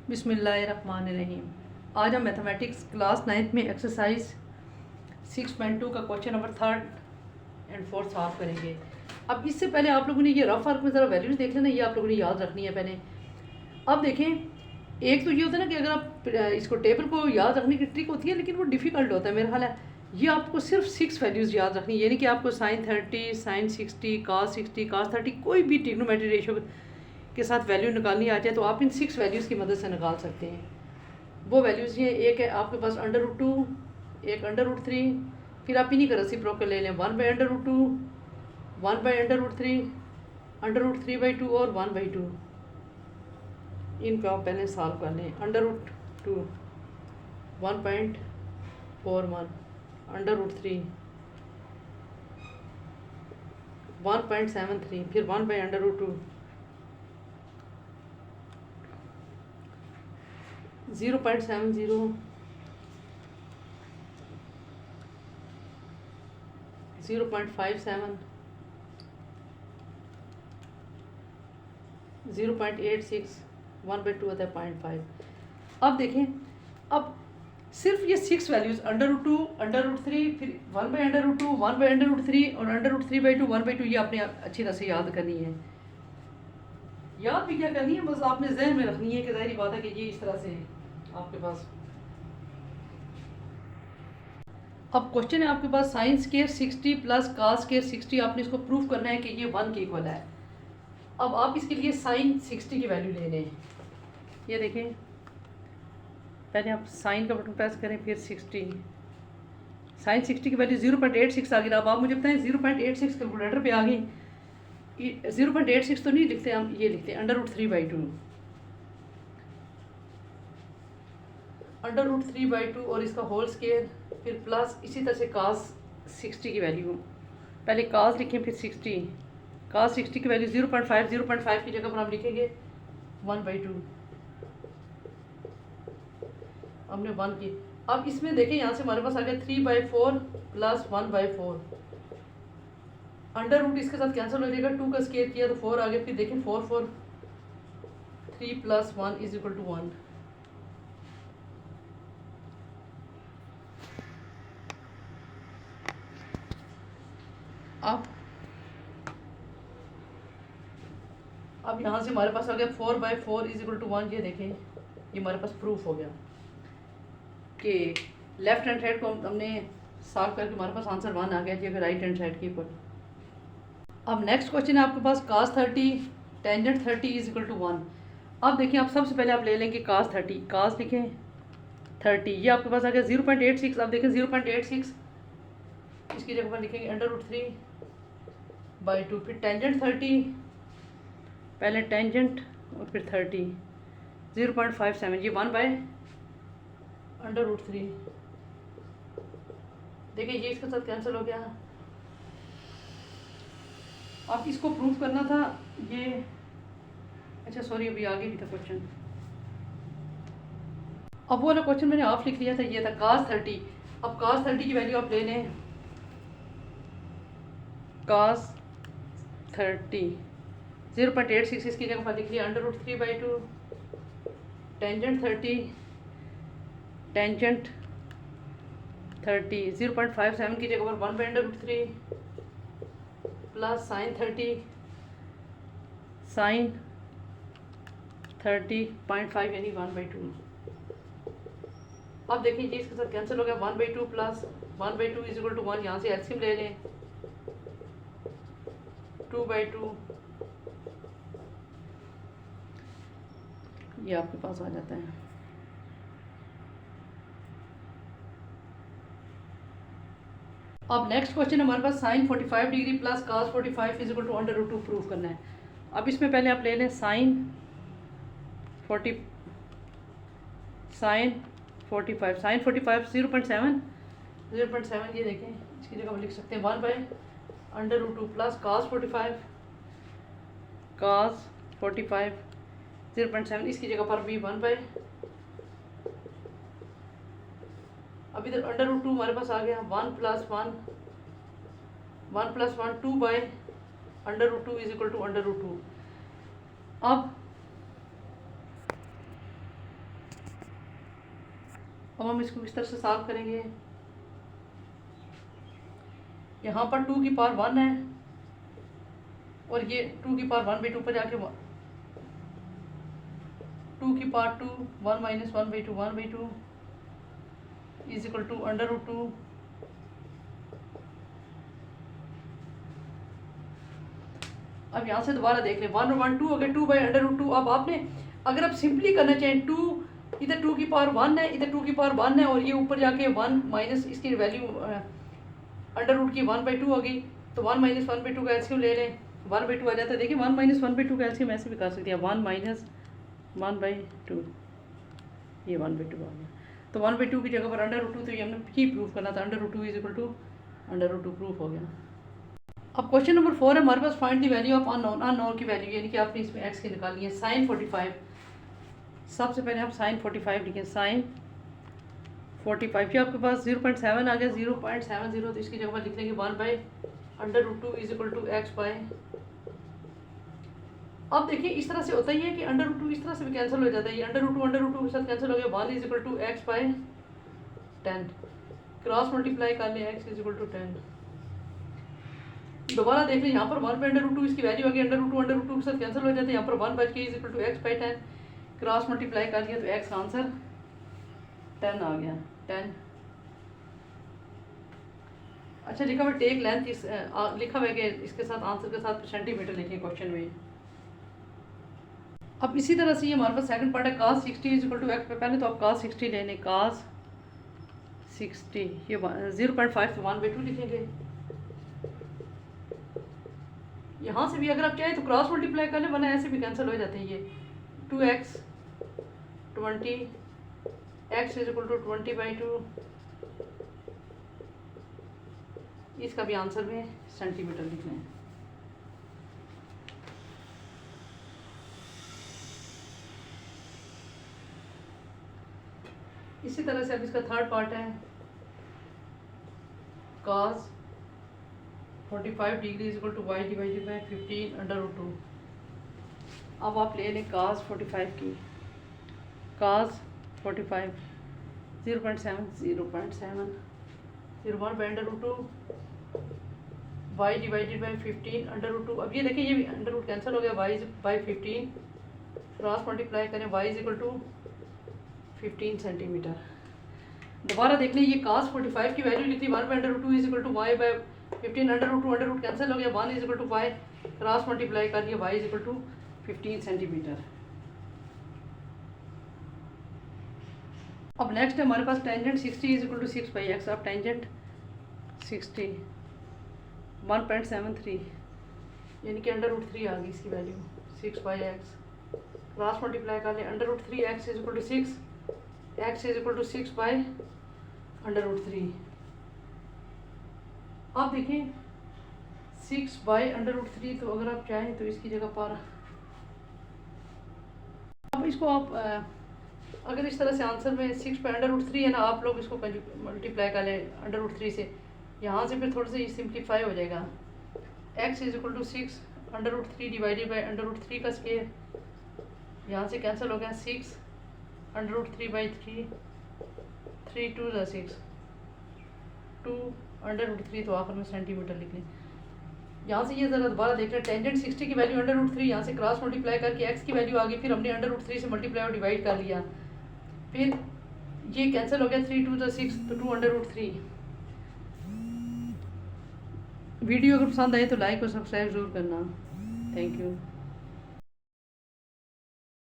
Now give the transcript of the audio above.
बिस्मिल्लाहिर्रहमानिर्रहीम। आज हम मैथमेटिक्स क्लास 9th में एक्सरसाइज 6.2 का क्वेश्चन नंबर 3 एंड 4 सॉल्व करेंगे। अब इससे पहले आप लोगों ने ये रफ वर्क में ज़रा वैल्यूज़ देख लेना, ये आप लोगों ने याद रखनी है पहले। अब देखें, एक तो ये होता है ना कि अगर आप इसको टेबल को याद रखने की ट्रिक होती है, लेकिन वो डिफ़िकल्ट होता है मेरा ख्याल है। ये आपको सिर्फ 6 वैल्यूज़ याद रखनी है, यानी कि आपको sin 30, sin 60, cos 60, cos 30 कोई भी ट्रिग्नोमेट्री रेशियो के साथ वैल्यू निकालनी आ जाए तो आप इन 6 वैल्यूज़ की मदद से निकाल सकते हैं। वो वैल्यूज़ ये एक है आपके पास √2, एक √3, फिर आप इन्हीं का रेसिप्रोकल ले लें 1/√2, 1/√3, √3/2 और 1/2। इनको आप पहले सॉल्व कर लें। √2 1.41, √3 1.73, फिर 1/√2 0.70, 0.57, 0.86, 1/2 होता है 0.5। अब देखें, अब सिर्फ ये 6 वैल्यूज़ √2, √3, फिर 1/√2, 1/√3 और √3/2, 1/2 ये आपने अच्छी तरह से याद करनी है। याद भी क्या करनी है, बस आपने जहन में रखनी है कि ज़ाहिर बात है कि ये इस तरह से आपके पास। अब क्वेश्चन है आपके पास sin square 60 plus cos square 60, आपने इसको प्रूव करना है कि ये 1 के इक्वल है। अब आप इसके लिए sin 60 की वैल्यू ले लें। ये देखें, पहले आप साइन का बटन प्रेस करें, फिर 60। sin 60 की वैल्यू 0.86 आ गई। अब आप मुझे बताएं 0.86 कैलकुलेटर पे आ गई। 0.86 तो नहीं लिखते हम, ये लिखते हैं √3/2, √3/2 और इसका होल स्क्वायर, फिर प्लस इसी तरह से cos 60 की वैल्यू। पहले cos लिखें, फिर 60। cos 60 की वैल्यू 0.5 की जगह पर हम लिखेंगे 1/2। हमने 1 की। अब इसमें देखें, यहाँ से हमारे पास आ गया 3/4 प्लस 1/4। अंडर रूट इसके साथ कैंसिल हो जाएगा, 2 का स्क्वायर किया तो 4 आ गया। फिर देखें 4 4 3 + 1 = 1। अब यहाँ से हमारे पास आ गया 4/4 = 1। ये देखें, ये हमारे पास प्रूफ हो गया कि लेफ्ट हैंड साइड को हमने सॉल्व करके हमारे पास आंसर 1 आ गया जी, अगर राइट हैंड साइड के ऊपर। अब नेक्स्ट क्वेश्चन है आपके पास cos 30 टेंजेंट 30 = 1। अब देखिए, आप सबसे पहले आप ले लेंगे cos 30। cos लिखें 30, ये आपके पास आ गया 0.86। अब देखें 0.86 इसकी जगह पर लिखेंगे √3/2, फिर टेंजेंट 30, पहले टेंजेंट और फिर 30, 0.57, ये 1/√3। देखिए ये इसके साथ कैंसिल हो गया। आप इसको प्रूव करना था ये, अच्छा सॉरी, अभी आगे भी था क्वेश्चन। अब वो वाला क्वेश्चन मैंने ऑफ लिख लिया था, ये था cos 30। अब cos 30 की वैल्यू आप ले लें। cos 30 0.86 इसकी जगह पर लिख लिया √3/2, टेंजेंट 30, टेंजेंट 30 0.57 की जगह पर 1/√3 प्लस sin 30, sin 30.5 यानी 1/2। अब देखिए जी इसके साथ कैंसिल हो गया, 1/2 प्लस 1/2 = 1। यहाँ से एलसीएम ले लें, 2/2 ये आपके पास आ जाता है। अब नेक्स्ट क्वेश्चन हमारे पास sin 45 degree plus cos 45 = √2 prove करना है। अब इसमें पहले आप ले लें sin 45, sin 45 0.7, ये देखें, इसकी जगह हम लिख सकते हैं 1/√2 प्लस cos 45, 0.7 इसकी जगह पर भी 1/। अब इधर √2 हमारे पास आ गया, 1 + 1 2/√2 = √2। अब अब हम इसको इस तरह से सॉल्व करेंगे। यहाँ पर 2 की पावर 1 है और ये 2 की पावर 1 बाई 2 पर जाके 2 की power 2 1 minus 1 by 2 1 by 2 is equal to √2। अब यहाँ से दोबारा देख लें 1 और 1 2 अगर 2 बाई √2। अब आपने अगर आप सिंपली करना चाहें 2 इधर 2 की पावर 1 है, इधर 2 की पावर 1 है और ये ऊपर जाके 1 माइनस इसकी वैल्यू √2 की 1 बाई 2 होगी, तो 1 माइनस 1 बाई 2 का एलसीएम ले लें, 1 बाई 2 आ जाता है। देखिए 1 माइनस 1 बाई 2 का एलसीएम ऐसे भी कर सकते हैं, 1 माइनस 1 बाई 2, ये 1 बाई 2 आ गया। तो 1 बाई 2 की जगह पर √2, तो ये हमने की प्रूफ करना था, √2 इज इक्वल टू √2 प्रूफ हो गया। अब क्वेश्चन नंबर 4 है हमारे पास, find the value of unknown. Unknown की वैल्यू यानी कि आपने इसमें एक्स की निकालनी है। साइन 45, सबसे पहले हम साइन 45 लिखें। साइन 45 ये आपके पास 0.7 आ गया, 0.70, तो इसकी जगह पर लिख लेंगे 1 by √2 is equal to x by. अब देखिए इस तरह से होता ही है कि √2 इस तरह से भी कैंसिल हो जाता है, ये √2 के साथ कैंसिल हो गया, 1 is equal to x by 10, cross multiply कर लें, एक्स इज इक्वल टू 10। दोबारा देख लें यहाँ पर 1 बाई √2 इसकी वैल्यू आ गई, √2 के साथ कैंसिल हो जाता है, यहाँ पर 1 बच के is equal to x by 10, cross multiply कर लिया तो एक्स का आंसर 10 आ गया, 10। अच्छा लिखा हुआ टेक लेंथ, लिखा हुआ है कि इसके साथ आंसर के साथ सेंटीमीटर लिखें क्वेश्चन में। अब इसी तरह से ये हमारे पास सेकंड पार्ट है, cos 60 is equal to x. पहले तो आप cos 60 लेने, cos 60 ये 0.5 तो 1 बाई 2 लिखेंगे। यहाँ से भी अगर आप चाहें तो क्रॉस मल्टीप्लाई कर लें, वरना ऐसे भी कैंसिल हो जाते हैं। ये 2x 20 x is equal to 20 by 2, इसका भी आंसर में सेंटीमीटर लिखना है। इसी तरह से अब इसका थर्ड पार्ट है, cos 45 degree is equal to y divided by 15 √2। अब आप ले लें cos 45 की, cos 45 0.7 0.7 01 by √2 y divided by 15 √2। अब ये देखिए ये भी √2 कैंसिल हो गया, y बाई 15, क्रॉस मल्टीप्लाई करें, y is equal to 15 centimetre. दोबारा देख लें ये cos 45 की वैल्यू लिखी 1 by √2 is equal to y by 15 √2 cancel हो गया, 1 is equal to y, cross multiply कर लिया, y is equal to 15 centimetre. अब नेक्स्ट है हमारे पास tangent 60 is equal to 6 by X. अब टेंजेंट 60 1.73 यानी कि √3 आ गई इसकी value, 6 by X, cross multiply कर लें, √3 X is equal to 6, X is equal to 6 by √3। अब देखें 6 बाई √3, तो अगर आप चाहें तो इसकी जगह पर अब इसको आप अगर इस तरह से आंसर में 6 बाई √3 है ना, आप लोग इसको मल्टीप्लाई कर लें √3 से, यहाँ से फिर थोड़ा सा ये सिंप्लीफाई हो जाएगा। x is equal to 6 √3 divided by √3 का स्क्वायर, यहाँ से कैंसिल हो गया, 6 √3 बाई 3, 3 2 6, 2 √3, तो आखिर में सेंटीमीटर लिख लें। यहाँ से ये ज़रा दोबारा देख लें, टेंजेंट 60 की वैल्यू √3, यहाँ से क्रॉस मल्टीप्लाई करके x की वैल्यू आ गई, फिर हमने √3 से मल्टीप्लाई और डिवाइड कर लिया, फिर ये कैंसिल हो गया, 3 2 6, तो 2 √3। वीडियो अगर पसंद आए तो लाइक और सब्सक्राइब ज़रूर करना। Thank you.